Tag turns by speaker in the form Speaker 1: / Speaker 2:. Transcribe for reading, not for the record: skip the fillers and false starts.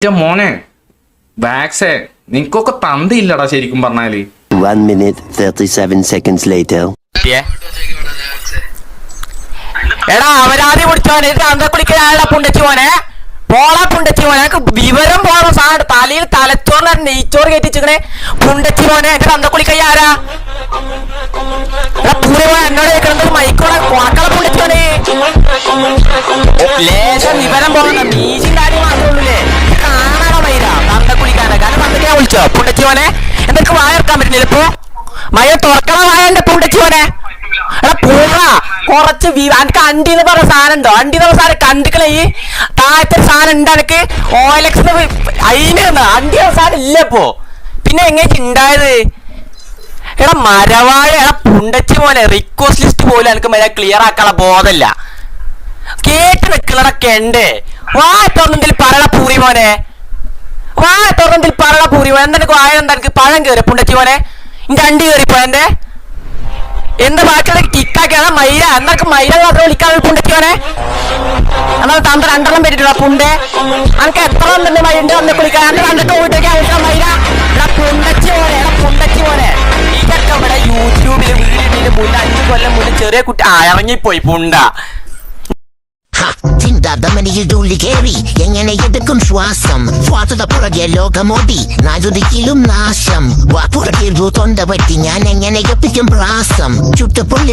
Speaker 1: മോനെ ബാക്സേ നിനക്കൊക്കെ തന്തയില്ലടാ ശരിക്കും പറഞ്ഞാല്.
Speaker 2: 1 minute 37 seconds later.
Speaker 3: എടാ അവരാദ്യം പിടിച്ചോനെ കുളിക്കാനുള്ള പുണ്ടച്ചി മോനെ പോളാ പുണ്ടച്ചി മോനെ വിവരം പോണോ സാധനം തലയിൽ തലച്ചോറിന് നെയ്ച്ചോറ് കയറ്റിച്ചിക്കണേ പുണ്ടച്ചി മോനെ എന്റെ തന്തക്കുളിക്കൈ ആരാ പൂരെ എന്നോട് കേൾക്കണത് മൈക്കോളെ കൊണക്കള പുണ്ടച്ചി മോനെ ലേശം വിവരം പോകണ്ട മീശും കാര്യം മാത്രമേ ഉള്ളൂലേ കാണാണോ മൈര തന്തക്കുളിക്കാനെ കാരണം തന്തക്കാ വിളിച്ചോ പുണ്ടച്ചി മോനെ എന്തൊക്കെ വായ ഇറക്കാൻ പറ്റുന്നില്ല ഇപ്പൊ മയ തുറക്കണ വായ എന്റെ പുണ്ടച്ചി മോനെ എടാ പൂറ കുറച്ച് എനിക്ക് അണ്ടി എന്ന് പറഞ്ഞ സാധനം ഉണ്ടോ അണ്ടി എന്ന് പറഞ്ഞ സാധനം കണ്ടിക്കണ ഈ താഴത്തെ സാധനം ഉണ്ട് എനിക്ക് ഓയിലക്സ് അതിന് അണ്ടി സാധനം ഇല്ല ഇപ്പോ പിന്നെ എങ്ങനെ ഉണ്ടായത് എടാ മരവാഴ എടാ പുണ്ടച്ചി പോലെ റിക്വസ്റ്റ് ലിസ്റ്റ് പോലും എനിക്ക് മര്യാദ ക്ലിയർ ആക്കാനുള്ള ബോധമില്ല കേട്ട് നിൽക്കണടൊക്കെ ഉണ്ട് വാ തുറന്നെങ്കിൽ പറയണ പൂറി മോനെ വാ തുറന്നെങ്കിൽ പറയണ പൂറി മോനെ എന്താ വായ എന്താ എനിക്ക് പഴം കയറി പുണ്ടച്ചി മോനെ എന്റെ അണ്ടി കയറിപ്പോ എന്റെ എന്താ ബാക്കിയുള്ള കിക്കാക്കിയാണ് മൈര എന്നൊക്കെ മൈര മാത്രം വിളിക്കാൻ പുണ്ടച്ചോനെ എന്നാൽ തന്ത്ര രണ്ടെണ്ണം പറ്റിട്ടുള്ള പുണ്ടെ എനിക്ക് എത്ര തന്നെ മൈരണ്ട് അന്ന് കുളിക്കാൻ അന്ന് കണ്ടിട്ട് പോയിട്ടൊക്കെ ആവശ്യം മൈര പുണ്ടച്ചി പോലെ ഇതൊക്കെ ഇവിടെ യൂട്യൂബില് വീടിന്റെ മുന്നേ 5 കൊല്ലം മുന്നേ ചെറിയ കുട്ടി ഇറങ്ങിപ്പോയി പുണ്ട
Speaker 4: ചിന്താതമനിയിൽ ജോലി കേറി എങ്ങനെ എടുക്കും ശ്വാസത പുറകെ ലോകമോടി നായൊരിക്കലും നാശം പുറകെ തൊണ്ട പറ്റി ഞാൻ എങ്ങനെ എപ്പിക്കും പ്രാസം ചുട്ടപ്പുള്ളി